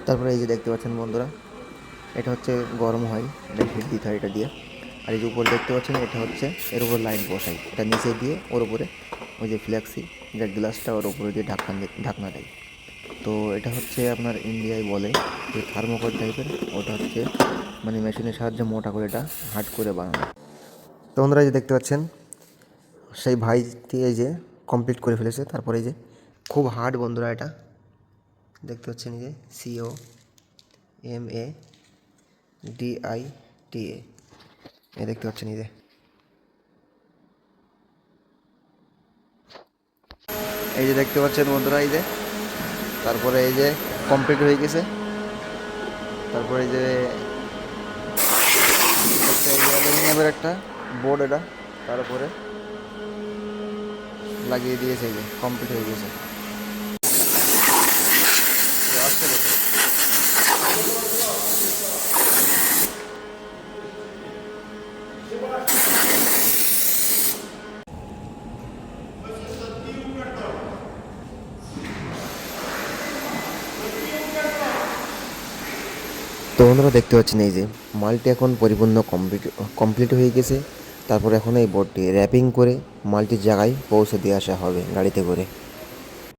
তারপরে এই যে দেখতে পাচ্ছেন বন্ধুরা, এটা হচ্ছে গরম হয়, এটা হিট দিতে হয় এটা দিয়ে। আর এই যে উপরে দেখতে পাচ্ছেন, এটা হচ্ছে এর উপর লাইট বসাই, এটা নিচে দিয়ে ওর উপরে ওই যে ফ্লেক্সি যে গ্লাসটা ওর উপরে দিয়ে ঢাকনা দেয়। তো এটা হচ্ছে আপনার ইন্ডিয়ায় বলে যে থার্মোকল টাইপের, ওটা হচ্ছে মানে মেশিনের সাহায্যে মোটা করে এটা হার্ড করে বানানো। তো বন্ধুরা এই যে দেখতে পাচ্ছেন, সেই ভাইটি এই যে কমপ্লিট করে ফেলেছে। তারপরে এই যে খুব হার্ড বন্ধুরা, এটা দেখতে পাচ্ছেন এই যে COMADITA, এই দেখতে পাচ্ছেন এই যে দেখতে পাচ্ছেন বন্ধুরা, এই যে তারপরে এই যে কমপ্লিট হয়ে গেছে। তারপরে এই যে অ্যালুমিনিয়ামের একটা বোর্ড, এটা তারপরে লাগিয়ে দিয়েছে, এই যে কমপ্লিট হয়ে গেছে। তো বন্ধুরা দেখতে পাচ্ছেন এই যে মালটি এখন পরিপূর্ণ কমপ্লিট হয়ে গেছে। তারপর এখন এই বোর্ডটি র্যাপিং করে মালটির জায়গায় পৌঁছে দিয়ে আসা হবে গাড়িতে করে।